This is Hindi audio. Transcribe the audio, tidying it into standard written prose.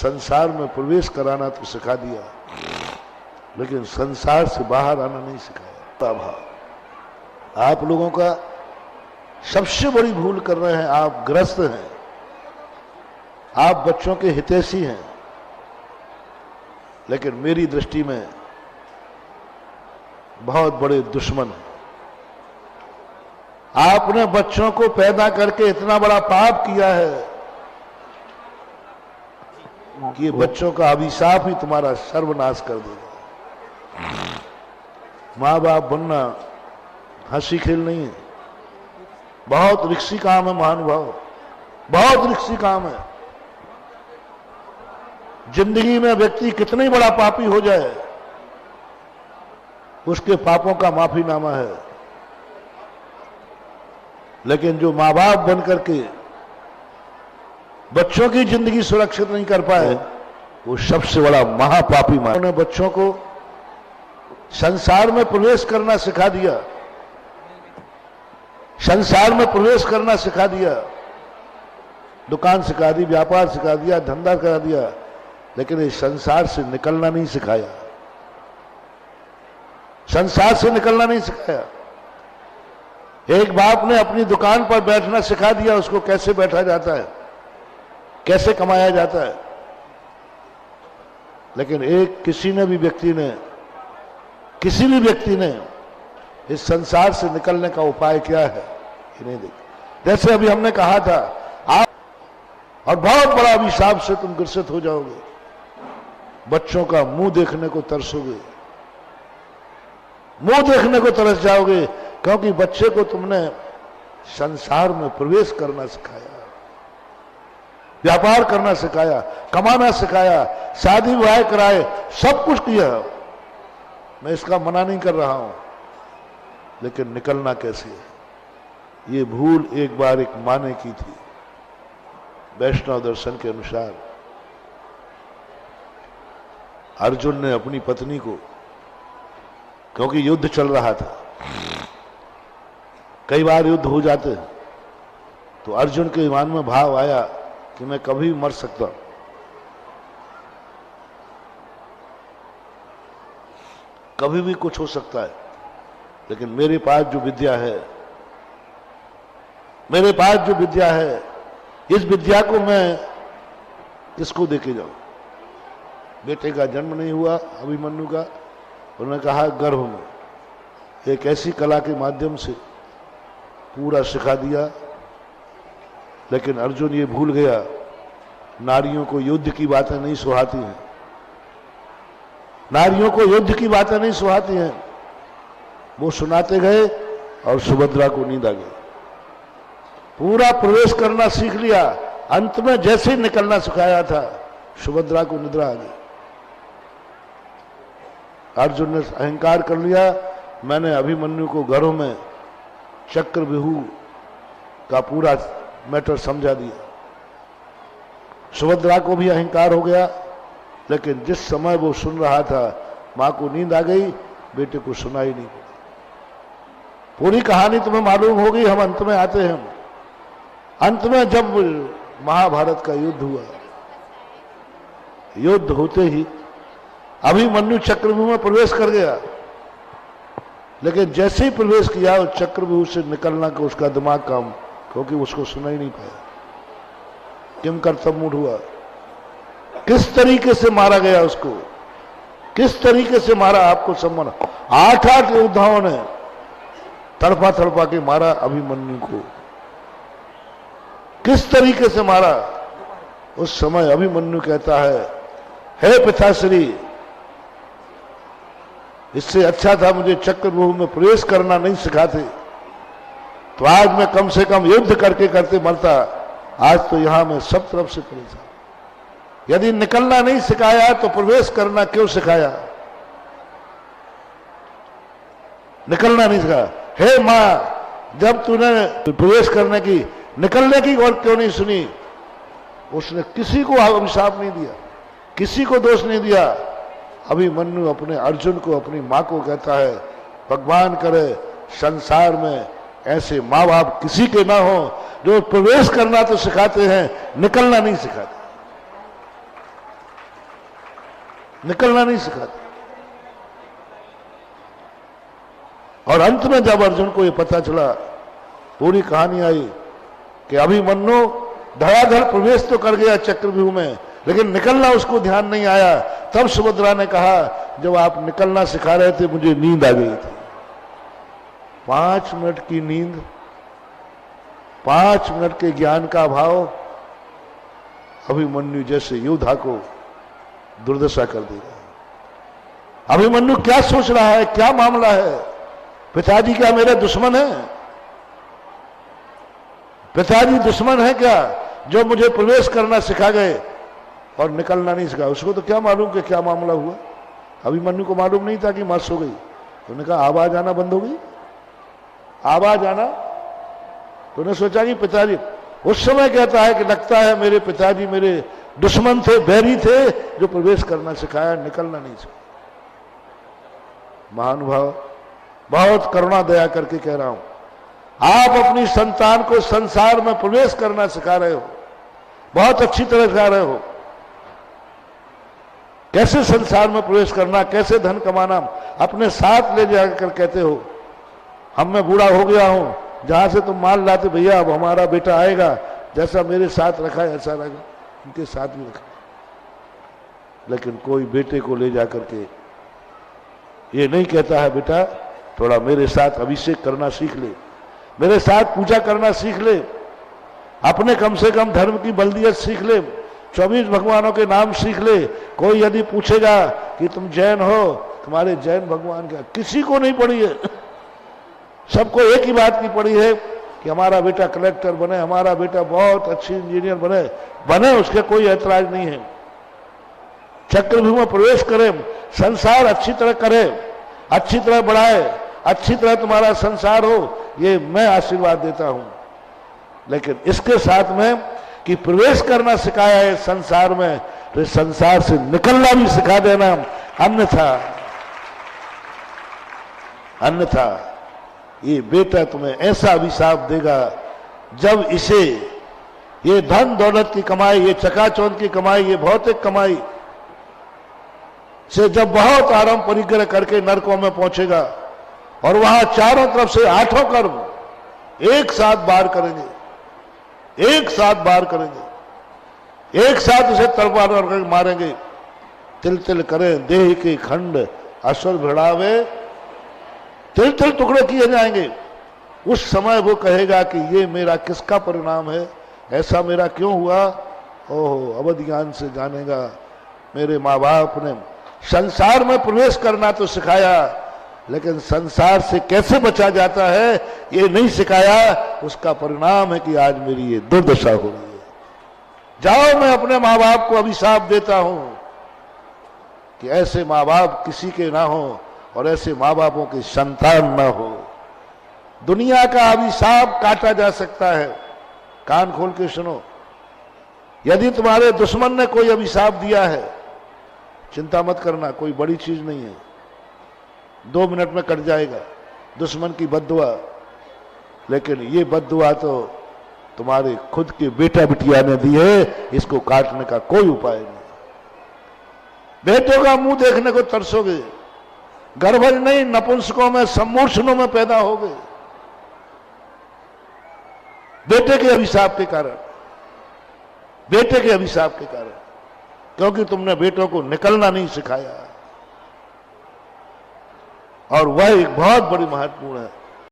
संसार में प्रवेश कराना तो सिखा दिया, लेकिन संसार से बाहर आना नहीं सिखाया। आप लोगों का सबसे बड़ी भूल कर रहे हैं, आप ग्रस्त हैं, आप बच्चों के हितैषी हैं, लेकिन मेरी दृष्टि में बहुत बड़े दुश्मन हैं। आपने बच्चों को पैदा करके इतना बड़ा पाप किया है कि बच्चों का अभिशाप ही तुम्हारा सर्वनाश कर देगा। मां बाप बनना हंसी खेल नहीं है, बहुत रिक्सी काम है महानुभाव, बहुत रिक्सी काम है। जिंदगी में व्यक्ति कितनी बड़ा पापी हो जाए, उसके पापों का माफीनामा है, लेकिन जो मां बाप बनकर के बच्चों की जिंदगी सुरक्षित नहीं कर पाए, वो सबसे बड़ा महापापी माना। उन्होंने बच्चों को संसार में प्रवेश करना सिखा दिया, संसार में प्रवेश करना सिखा दिया, दुकान सिखा दी, व्यापार सिखा दिया, धंधा करा दिया, लेकिन इस संसार से निकलना नहीं सिखाया, संसार से निकलना नहीं सिखाया। एक बाप ने अपनी दुकान पर बैठना सिखा दिया, उसको कैसे बैठा जाता है, कैसे कमाया जाता है, लेकिन किसी भी व्यक्ति ने इस संसार से निकलने का उपाय क्या है ये नहीं देखा। जैसे अभी हमने कहा था, आप और बहुत बड़ा अभिशाप से तुम ग्रसित हो जाओगे, बच्चों का मुंह देखने को तरसोगे, मुंह देखने को तरस जाओगे, क्योंकि बच्चे को तुमने संसार में प्रवेश करना सिखाया, व्यापार करना सिखाया, कमाना सिखाया, शादी विवाह कराए, सब कुछ किया। मैं इसका मना नहीं कर रहा हूं, लेकिन निकलना कैसे है? ये भूल एक बार एक मां ने की थी। वैष्णव दर्शन के अनुसार अर्जुन ने अपनी पत्नी को, क्योंकि युद्ध चल रहा था, कई बार युद्ध हो जाते, तो अर्जुन के मन में भाव आया कि मैं कभी मर सकता हूं, कभी भी कुछ हो सकता है, लेकिन मेरे पास जो विद्या है, मेरे पास जो विद्या है, इस विद्या को मैं किसको देके जाऊं? बेटे का जन्म नहीं हुआ अभिमन्यु का, उन्होंने कहा गर्भ में एक ऐसी कला के माध्यम से पूरा सिखा दिया, लेकिन अर्जुन ये भूल गया, नारियों को युद्ध की बातें नहीं सुहाती हैं, नारियों को युद्ध की बातें नहीं सुहाती हैं। वो सुनाते गए और सुभद्रा को नींद आ गई। पूरा प्रवेश करना सीख लिया, अंत में जैसे ही निकलना सिखाया था, सुभद्रा को निद्रा आ गई। अर्जुन ने अहंकार कर लिया, मैंने अभिमन्यु को घरों में चक्रव्यूह का पूरा मैटर समझा दिया। सुभद्रा को भी अहंकार हो गया, लेकिन जिस समय वो सुन रहा था, मां को नींद आ गई, बेटे को सुनाई नहीं। पूरी कहानी तुम्हें मालूम होगी, हम अंत में आते हैं। अंत में जब महाभारत का युद्ध हुआ, युद्ध होते ही अभिमन्यु चक्रव्यूह में प्रवेश कर गया, लेकिन जैसे ही प्रवेश किया, उस चक्रव्यूह से निकलना का उसका दिमाग काम, क्योंकि उसको सुना ही नहीं पाया। किम कर्तव्य मूड हुआ, किस तरीके से मारा गया उसको, किस तरीके से मारा, आपको सम्मान। 8 योद्धाओं ने तड़पा तड़पा के मारा अभिमन्यु को, किस तरीके से मारा। उस समय अभिमन्यु कहता है, हे पिताश्री, इससे अच्छा था मुझे चक्रव्यूह में प्रवेश करना नहीं सिखाते, तो आज मैं कम से कम युद्ध करके करते मरता। आज तो यहां मैं सब तरफ से परेशान। यदि निकलना नहीं सिखाया तो प्रवेश करना क्यों सिखाया? निकलना नहीं सिखाया। हे मां, जब तूने प्रवेश करने की, निकलने की और क्यों नहीं सुनी? उसने किसी को अभिशाप नहीं दिया, किसी को दोष नहीं दिया। अभिमन्यु अपने अर्जुन को, अपनी मां को कहता है, भगवान करे संसार में ऐसे माँ बाप किसी के ना हो जो प्रवेश करना तो सिखाते हैं, निकलना नहीं सिखाते। निकलना नहीं सिखाते। और अंत में जब अर्जुन को ये पता चला, पूरी कहानी आई कि अभिमन्यु धड़ाधड़ प्रवेश तो कर गया चक्रव्यूह में, लेकिन निकलना उसको ध्यान नहीं आया। तब सुभद्रा ने कहा, जब आप निकलना सिखा रहे थे मुझे नींद आ गई थी। 5 मिनट की नींद, 5 मिनट के ज्ञान का अभाव अभिमन्यु जैसे योद्धा को दुर्दशा कर देगा। अभिमन्यु क्या सोच रहा है, क्या मामला है? पिताजी क्या मेरे दुश्मन है? पिताजी दुश्मन है क्या, जो मुझे प्रवेश करना सिखा गए और निकलना नहीं सिखा? उसको तो क्या मालूम कि क्या मामला हुआ। अभिमन्यु को मालूम नहीं था कि मां सो गई। तो उन्होंने कहा आवाज आना बंद हो गई, आवाज आना। तो उन्होंने सोचा कि पिताजी, उस समय कहता है कि लगता है मेरे पिताजी मेरे दुश्मन थे, बैरी थे, जो प्रवेश करना सिखाया, निकलना नहीं सिखाया। महानुभाव, बहुत करुणा दया करके कह रहा हूं, आप अपनी संतान को संसार में प्रवेश करना सिखा रहे हो, बहुत अच्छी तरह सिखा रहे हो। कैसे संसार में प्रवेश करना, कैसे धन कमाना, अपने साथ ले जाकर कहते हो हम मैं बूढ़ा हो गया हूं, जहां से तुम माल लाते भैया अब हमारा बेटा आएगा, जैसा मेरे साथ रखा है ऐसा रखा, उनके साथ भी रखा। लेकिन कोई बेटे को ले जाकर के ये नहीं कहता है बेटा थोड़ा मेरे साथ अभिषेक करना सीख ले, मेरे साथ पूजा करना सीख ले, अपने कम से कम धर्म की बल्दियत सीख ले, 24 भगवानों के नाम सीख ले। कोई यदि पूछेगा कि तुम जैन हो, तुम्हारे जैन भगवान क्या, किसी को नहीं पड़ी है। सबको एक ही बात की पड़ी है कि हमारा बेटा कलेक्टर बने, हमारा बेटा बहुत अच्छी इंजीनियर बने, उसके कोई ऐतराज नहीं है। चक्रव्यूह में प्रवेश करे, संसार अच्छी तरह करे, अच्छी तरह बढ़ाए, अच्छी तरह तुम्हारा संसार हो, ये मैं आशीर्वाद देता हूं। लेकिन इसके साथ में कि प्रवेश करना सिखाया है संसार में, तो संसार से निकलना भी सिखा देना, अन्यथा ये बेटा तुम्हें ऐसा अभिशाप देगा, जब इसे ये धन दौलत की कमाई, ये चकाचौंध की कमाई, ये भौतिक कमाई से जब बहुत आराम परिग्रह करके नरकों में पहुंचेगा और वहां चारों तरफ से 8 कर्म एक साथ बार करेंगे, एक साथ बार करेंगे, एक साथ उसे तलवार मारेंगे। तिल तिल करें देह के खंड, असुर भिड़ावे, तिल तिल टुकड़े किए जाएंगे। उस समय वो कहेगा कि ये मेरा किसका परिणाम है, ऐसा मेरा क्यों हुआ? ओहो, अवध ज्ञान से जानेगा। मेरे माँ बाप ने संसार में प्रवेश करना तो सिखाया, लेकिन संसार से कैसे बचा जाता है ये नहीं सिखाया। उसका परिणाम है कि आज मेरी ये दुर्दशा हो रही है। जाओ, मैं अपने माँ बाप को अभिशाप देता हूं कि ऐसे माँ बाप किसी के ना हो और ऐसे माँ बापों की संतान ना हो। दुनिया का अभिशाप काटा जा सकता है। कान खोल के सुनो, यदि तुम्हारे दुश्मन ने कोई अभिशाप दिया है, चिंता मत करना, कोई बड़ी चीज नहीं है, 2 मिनट में कट जाएगा दुश्मन की बद्दुआ। लेकिन ये बद्दुआ तो तुम्हारे खुद के बेटा बिटिया ने दी है, इसको काटने का कोई उपाय नहीं। बेटों का मुंह देखने को तरसोगे, गर्भज नहीं नपुंसकों में सम्मूर्छनों में पैदा हो गए, बेटे के अभिशाप के कारण, बेटे के अभिशाप के कारण, क्योंकि तुमने बेटों को निकलना नहीं सिखाया। और वह एक बहुत बड़ी महत्वपूर्ण है।